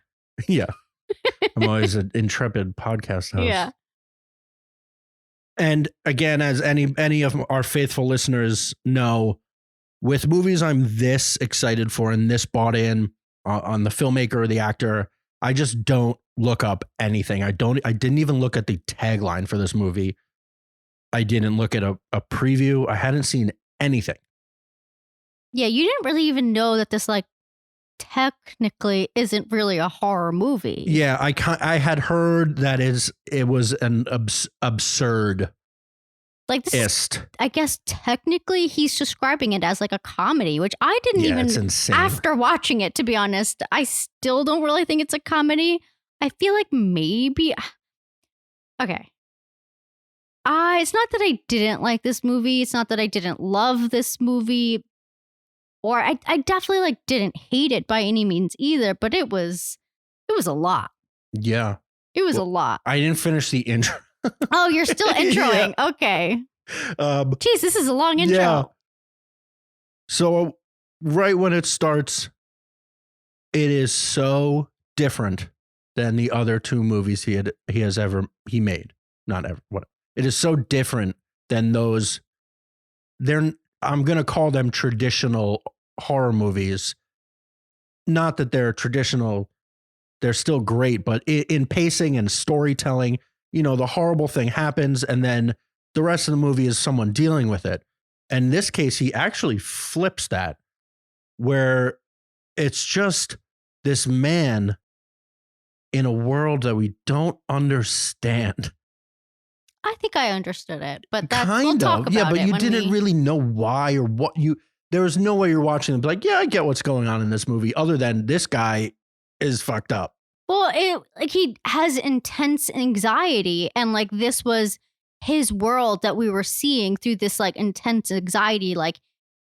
Yeah. I'm always an intrepid podcast host. Yeah. And again, as any of our faithful listeners know, with movies I'm this excited for and this bought in on the filmmaker or the actor, I just don't look up anything. I didn't even look at the tagline for this movie. I didn't look at a preview. I hadn't seen anything. Yeah, you didn't really even know that this like technically isn't really a horror movie. Yeah, I had heard that it was an absurd. Like this, I guess technically he's describing it as like a comedy, which I didn't even. It's insane. After watching it, to be honest, I still don't really think it's a comedy. I feel like maybe. Okay. It's not that I didn't like this movie. It's not that I didn't love this movie. Or I definitely like didn't hate it by any means either, but it was a lot. Yeah. It was a lot. I didn't finish the intro. Oh, you're still introing. Yeah. Okay. Jeez, this is a long intro. Yeah. So right when it starts, it is so different than the other 2 movies he made. Not ever. What? It is so different than those. I'm going to call them traditional horror movies. Not that they're traditional. They're still great, but in pacing and storytelling, the horrible thing happens and then the rest of the movie is someone dealing with it. And in this case, he actually flips that, where it's just this man in a world that we don't understand. I think I understood it, but that's we'll talk about but you didn't really know why or what there was no way you're watching and be like, yeah, I get what's going on in this movie other than this guy is fucked up. Well, he has intense anxiety, and like this was his world that we were seeing through this like intense anxiety. Like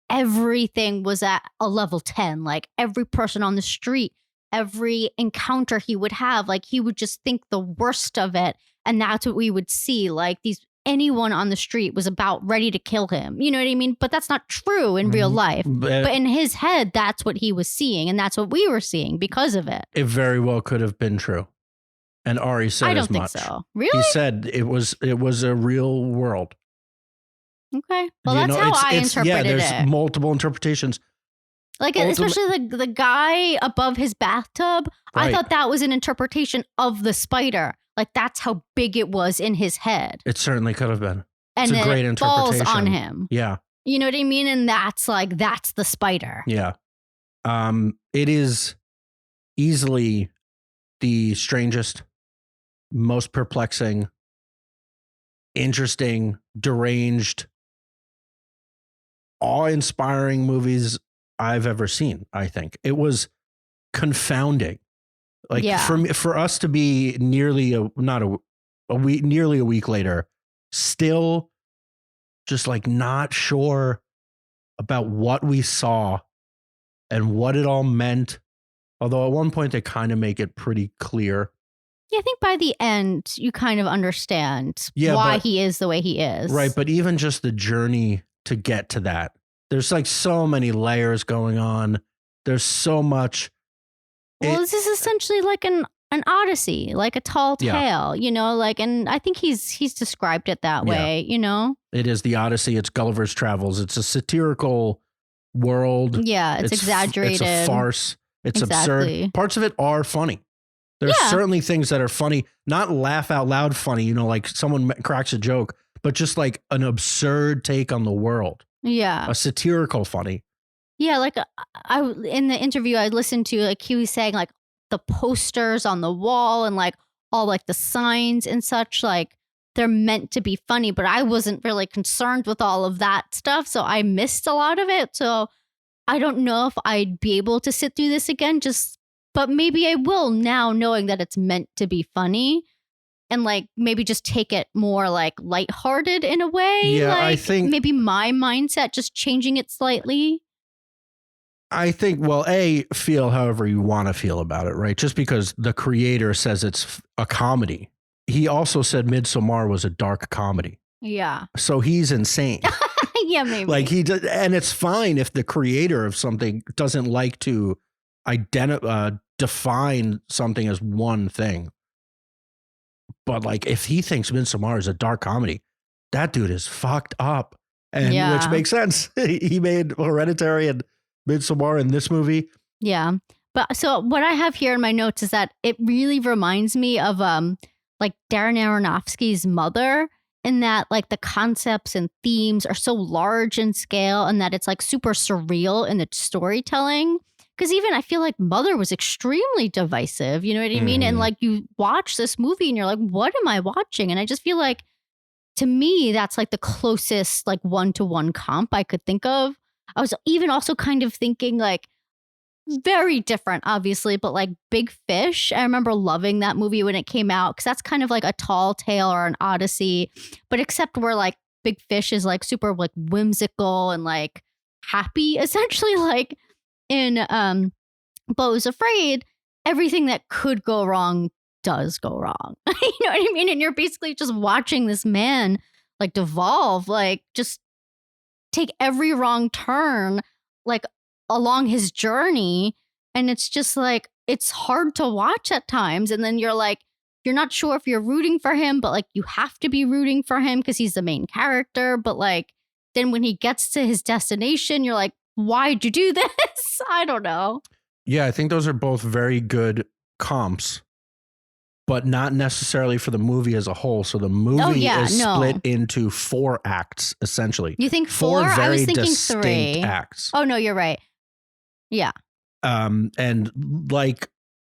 everything was at a level 10, like every person on the street, every encounter he would have, like he would just think the worst of it. And that's what we would see. Like anyone on the street was about ready to kill him. You know what I mean? But that's not true in real life. But in his head, that's what he was seeing. And that's what we were seeing because of it. It very well could have been true. And Ari said as much. I don't think so. Really? He said it was a real world. Okay. Well, that's how I interpreted it. There's multiple interpretations. Like, especially the guy above his bathtub. Right. I thought that was an interpretation of the spider. Like, that's how big it was in his head. It certainly could have been. And it's a great interpretation. Falls on him. Yeah. You know what I mean? And that's the spider. Yeah. It is easily the strangest, most perplexing, interesting, deranged, awe-inspiring movies I've ever seen, I think. It was confounding. Like for us to be nearly a week later, still just like not sure about what we saw and what it all meant. Although at one point they kind of make it pretty clear. Yeah, I think by the end, you kind of understand Yeah, why but he is the way he is. right, but even just the journey to get to that, there's like so many layers going on. There's so much. Well, It, this is essentially like an odyssey, like a tall yeah, tale, like, and I think he's described it that yeah. way, It is the Odyssey. It's Gulliver's Travels. It's a satirical world. Yeah, it's It's a exaggerated. farce. It's absurd. Exactly. Parts of it are funny. There's Yeah. certainly things that are funny, not laugh out loud funny, like someone cracks a joke, but just like an absurd take on the world, Yeah. a satirical funny. Yeah, like in the interview I listened to, like he was saying like the posters on the wall and like all like the signs and such, like they're meant to be funny, but I wasn't really concerned with all of that stuff, so I missed a lot of it. So I don't know if I'd be able to sit through this again, but maybe I will now, knowing that it's meant to be funny and like maybe just take it more like lighthearted in a way. Yeah, like I think maybe my mindset just changing it slightly. well, feel however you want to feel about it, right? Just because the creator says it's a comedy. He also said Midsommar was a dark comedy. Yeah. So he's insane. Yeah, maybe. Like and it's fine if the creator of something doesn't like to define something as one thing. But like if he thinks Midsommar is a dark comedy, that dude is fucked up. And which makes sense. He made Hereditary and Midsommar in this movie. Yeah. But so what I have here in my notes is that it really reminds me of like Darren Aronofsky's Mother, in that like the concepts and themes are so large in scale and that it's like super surreal in the storytelling. Because even I feel like Mother was extremely divisive, you know what I mean? And like you watch this movie and you're like, what am I watching? And I just feel like, to me, that's like the closest like one-to-one comp I could think of. I was even also kind of thinking like very different, obviously, but like Big Fish. I remember loving that movie when it came out because that's kind of like a tall tale or an odyssey, but except where like Big Fish is like super like whimsical and like happy, essentially. Like in Beau's Afraid, everything that could go wrong does go wrong. You know what I mean? And you're basically just watching this man like devolve, like just take every wrong turn, like along his journey. And it's just like, it's hard to watch at times. And then you're like, you're not sure if you're rooting for him, but like you have to be rooting for him because he's the main character. But like, then when he gets to his destination, you're like, why'd you do this? I don't know. Yeah, I think those are both very good comps, but not necessarily for the movie as a whole. So the movie is split into 4 acts, essentially. You think 4? Very I was thinking distinct 3 acts. Oh, no, you're right. Yeah. And like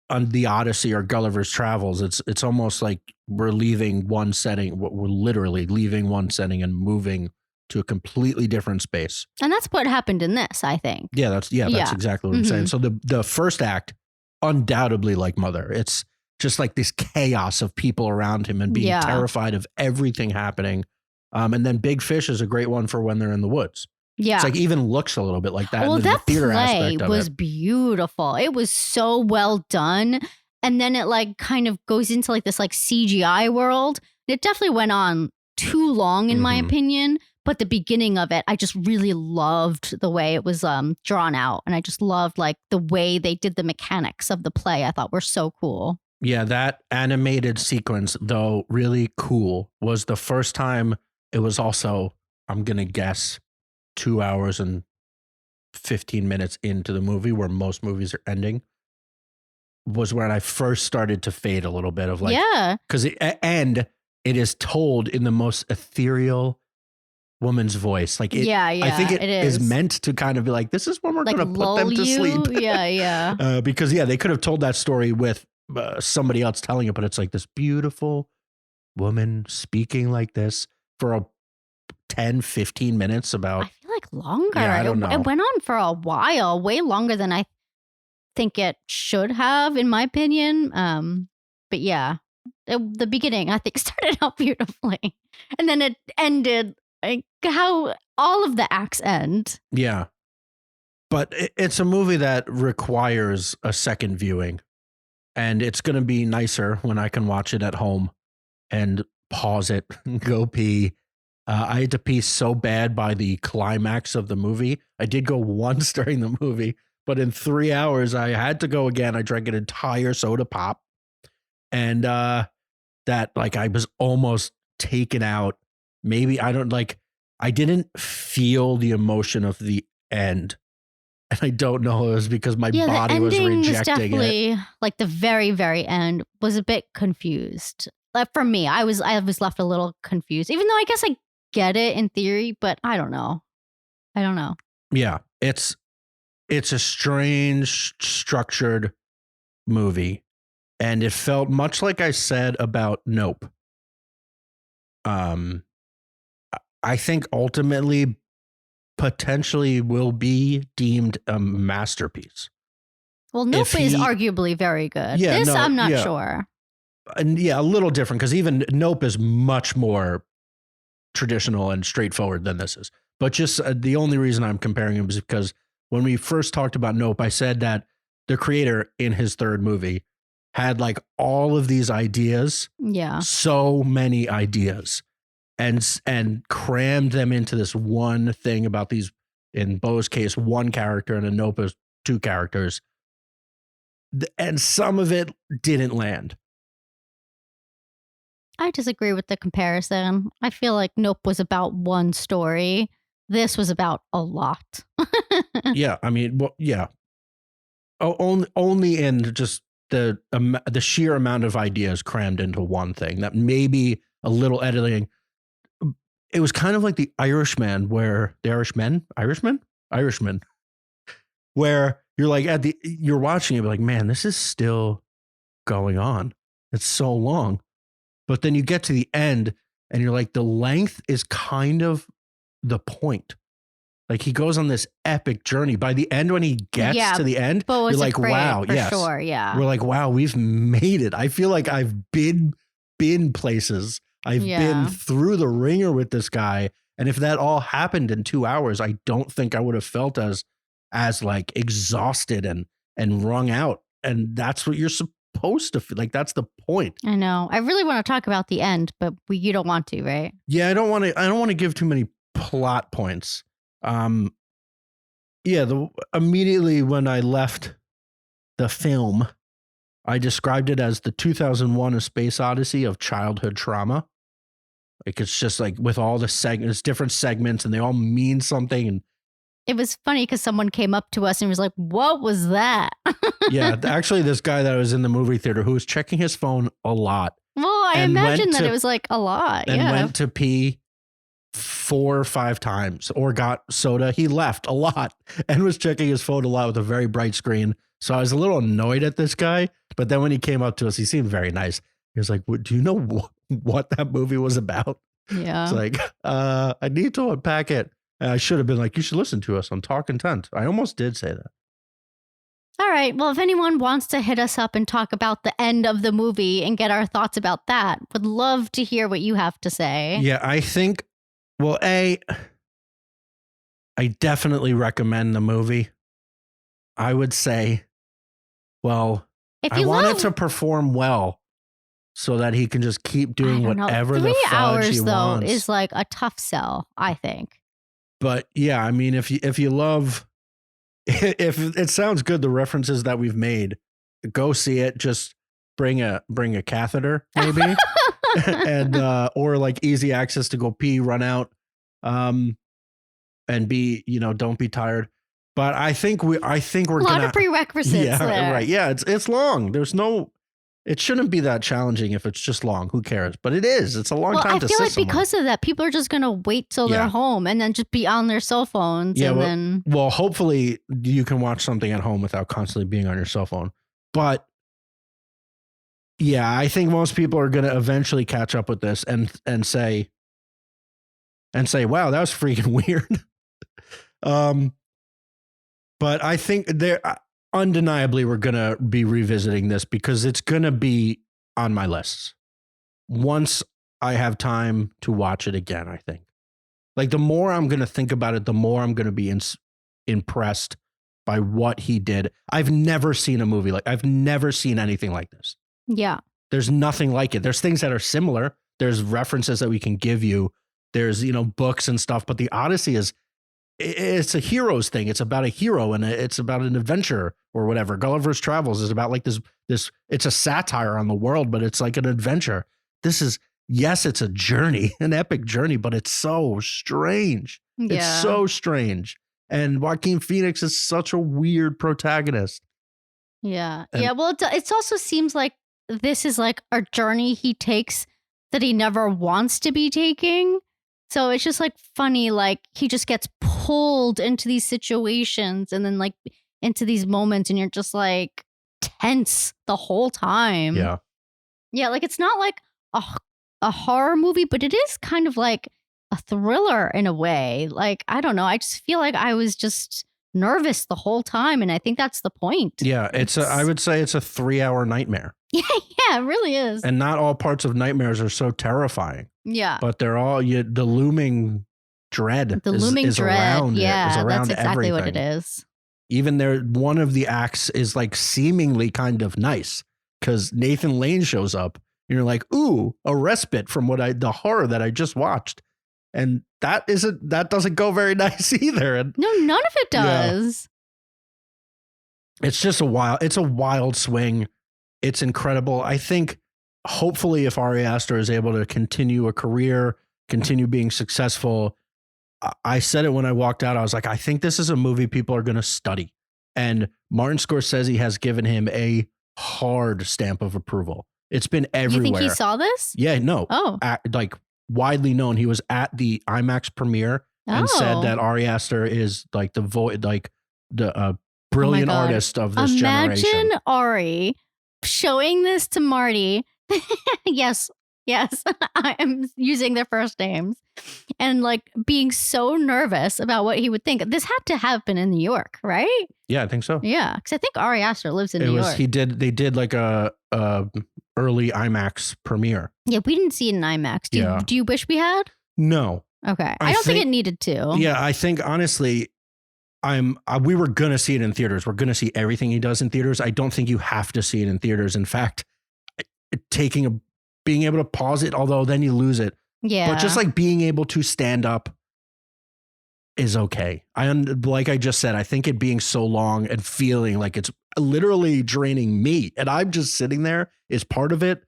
on the Odyssey or Gulliver's Travels, it's almost like we're leaving one setting. We're literally leaving one setting and moving to a completely different space. And that's what happened in this, I think. Yeah, that's exactly what I'm saying. So the first act, undoubtedly like Mother, it's just like this chaos of people around him and being terrified of everything happening. And then Big Fish is a great one for when they're in the woods. Yeah. It's like even looks a little bit like that. Well, that the theater play was beautiful. It was so well done. And then it like kind of goes into like this like CGI world. It definitely went on too long in my opinion. But the beginning of it, I just really loved the way it was drawn out. And I just loved like the way they did the mechanics of the play. I thought were so cool. Yeah, that animated sequence, though really cool, was the first time. It was also, I'm going to guess, 2 hours and 15 minutes into the movie, where most movies are ending, was when I first started to fade a little bit of like, because it is told in the most ethereal woman's voice. Like, I think it is meant to kind of be like, this is when we're like going to put them to sleep. Yeah. Because they could have told that story with somebody else telling it, but it's like this beautiful woman speaking like this for 10-15 minutes about. I feel like longer. Yeah, I don't know. It went on for a while, way longer than I think it should have, in my opinion. But yeah, the beginning I think started out beautifully, and then it ended like how all of the acts end. Yeah, but it's a movie that requires a second viewing. and it's going to be nicer when I can watch it at home and pause it, go pee. I had to pee so bad by the climax of the movie. I did go once during the movie, but in 3 hours, I had to go again. I drank an entire soda pop, and that like I was almost taken out. Maybe I didn't feel the emotion of the end. And I don't know, it was because my Yeah, the body was ending was rejecting it. definitely like the very, very end was a bit confused. Like for me, I was left a little confused, even though I guess I get it in theory, but I don't know. I don't know. Yeah, it's a strange structured movie, and it felt much like I said about Nope. Um, I think ultimately, potentially will be deemed a masterpiece. Well, Nope is arguably very good. Yeah, This no, I'm not yeah. sure. And yeah, a little different because even Nope is much more traditional and straightforward than this is. But just the only reason I'm comparing them is because when we first talked about Nope, I said that the creator in his third movie had like all of these ideas, Yeah. so many ideas, and crammed them into this one thing about these, in Beau's case, one character, and in Nope's two characters. And some of it didn't land. I disagree with the comparison. I feel like Nope was about one story. This was about a lot. Yeah, I mean, well, yeah. Only in just the sheer amount of ideas crammed into one thing. That maybe a little editing. It was kind of like the Irishman, where the Irishman, where you're like you're watching it, like, man, this is still going on. It's so long. But then you get to the end and you're like, the length is kind of the point. Like he goes on this epic journey. By the end, when he gets to the end, you're like, wow, yes. Sure, yeah. We're like, wow, we've made it. I feel like I've been places. I've been through the ringer with this guy. And if that all happened in 2 hours, I don't think I would have felt as like exhausted and wrung out. And that's what you're supposed to feel like. That's the point. I know. I really want to talk about the end, but you don't want to, right? Yeah, I don't want to give too many plot points. Immediately when I left the film, I described it as the 2001 A Space Odyssey of childhood trauma. Like it's just like with all the segments, different segments, and they all mean something. And it was funny because someone came up to us and was like, "What was that?" Yeah, actually, this guy that was in the movie theater who was checking his phone a lot. Well, I imagine that it was like a lot. And went to pee 4 or 5 times or got soda. He left a lot and was checking his phone a lot with a very bright screen. So I was a little annoyed at this guy. But then when he came up to us, he seemed very nice. He was like, do you know what that movie was about? Yeah. It's like, I need to unpack it. And I should have been like, you should listen to us on Talkin Tent. I almost did say that. All right. Well, if anyone wants to hit us up and talk about the end of the movie and get our thoughts about that, would love to hear what you have to say. Yeah, I think, well, I definitely recommend the movie. I would say, well, I want it to perform well so that he can just keep doing whatever the fudge he wants. 3 hours, though, is like a tough sell, I think. But yeah, I mean, if you love, if it sounds good, the references that we've made, go see it. Just bring a catheter, maybe, and or like easy access to go pee, run out, and be, don't be tired. But I think we're a lot of prerequisites. Yeah, there. Right. Yeah, it's long. It shouldn't be that challenging if it's just long. Who cares? But it is. It's a long time to sit I feel like somewhere. because of that, people are just going to wait till they're home and then just be on their cell phones. Yeah, and well, hopefully you can watch something at home without constantly being on your cell phone. But yeah, I think most people are going to eventually catch up with this and say, wow, that was freaking weird. But I think they're undeniably we're going to be revisiting this because it's going to be on my lists once I have time to watch it again. I think like the more I'm going to think about it, the more I'm going to be impressed by what he did. I've never seen I've never seen anything like this. Yeah. There's nothing like it. There's things that are similar. There's references that we can give you. There's, books and stuff, but the Odyssey it's a hero's thing. It's about a hero and it's about an adventure or whatever. Gulliver's Travels is about like this, it's a satire on the world, but it's like an adventure. Yes, it's a journey, an epic journey, but it's so strange. Yeah. It's so strange. And Joaquin Phoenix is such a weird protagonist. Yeah. Yeah. Well, it also seems like this is like a journey he takes that he never wants to be taking. So it's just like funny, like he just gets pulled into these situations and then like into these moments and you're just like tense the whole time. Yeah. Yeah. Like it's not like a horror movie, but it is kind of like a thriller in a way. Like, I don't know. I just feel like I was just nervous the whole time. And I think that's the point. Yeah. I would say it's a 3-hour nightmare. Yeah. Yeah, it really is. And not all parts of nightmares are so terrifying. Yeah. But they're all the looming dread. The looming dread. Around yeah. Is around that's exactly everything. what it is. Even one of the acts is like seemingly kind of nice because Nathan Lane shows up and you're like, ooh, a respite from the horror that I just watched. And that doesn't go very nice either. And no, none of it does. Yeah. It's just it's a wild swing. It's incredible. I think hopefully if Ari Aster is able to continue a career, continue being successful, I said it when I walked out. I was like, I think this is a movie people are going to study. And Martin Scorsese has given him a hard stamp of approval. It's been everywhere. You think he saw this? Yeah, no. Oh. Like widely known. He was at the IMAX premiere and said that Ari Aster is like the brilliant artist of this generation. Imagine Ari showing this to Marty. Yes, I am using their first names. And like being so nervous about what he would think. This had to have been in New York, right? Yeah, I think so. Yeah, because I think Ari Aster lives in New York. They did like a early IMAX premiere. Yeah, we didn't see it in IMAX. Do you wish we had? No. Okay. I don't think it needed to. Yeah, I think honestly, we were going to see it in theaters. We're going to see everything he does in theaters. I don't think you have to see it in theaters. In fact, being able to pause it, although then you lose it. Yeah. But just like being able to stand up is okay. Like I just said, I think it being so long and feeling like it's literally draining me and I'm just sitting there is part of it.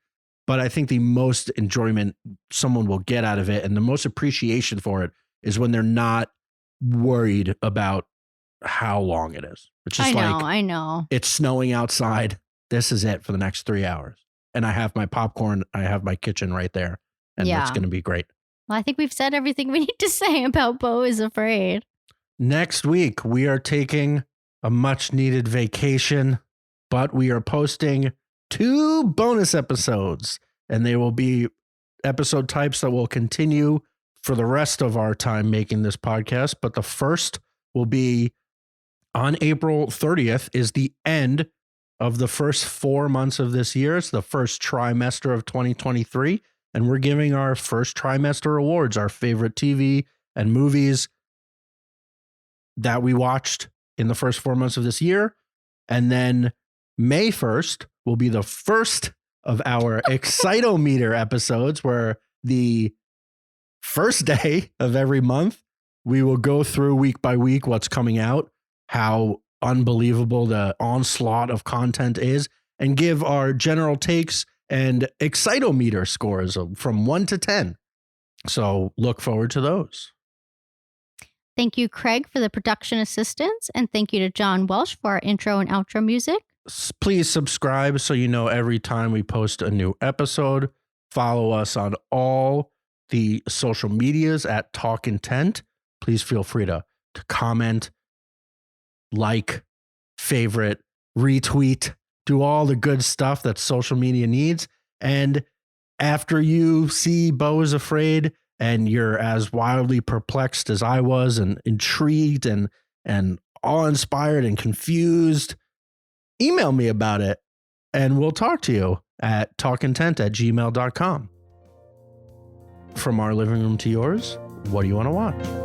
But I think the most enjoyment someone will get out of it and the most appreciation for it is when they're not worried about how long it is. It's just I know. It's snowing outside. This is it for the next 3 hours. And I have my popcorn. I have my kitchen right there. And it's going to be great. Well, I think we've said everything we need to say about Beau is Afraid. Next week, we are taking a much needed vacation, but we are posting 2 bonus episodes. And they will be episode types that will continue for the rest of our time making this podcast. But the first will be on April 30th is the end of the first 4 months of this year. It's the first trimester of 2023. And we're giving our first trimester awards, our favorite TV and movies that we watched in the first 4 months of this year. And then May 1st will be the first of our Excitometer episodes, where the first day of every month, we will go through week by week what's coming out, how unbelievable the onslaught of content is, and give our general takes and Excitometer scores from 1 to 10. So look forward to those. Thank you, Craig, for the production assistance. And thank you to John Welsh for our intro and outro music. Please subscribe so you know every time we post a new episode. Follow us on all the social medias at Talkin. Please feel free to comment, like, favorite, retweet, do all the good stuff that social media needs. And after you see Beau is Afraid and you're as wildly perplexed as I was and intrigued and awe-inspired and confused, email me about it and we'll talk to you at talkintent@gmail.com. From our living room to yours, what do you want to watch?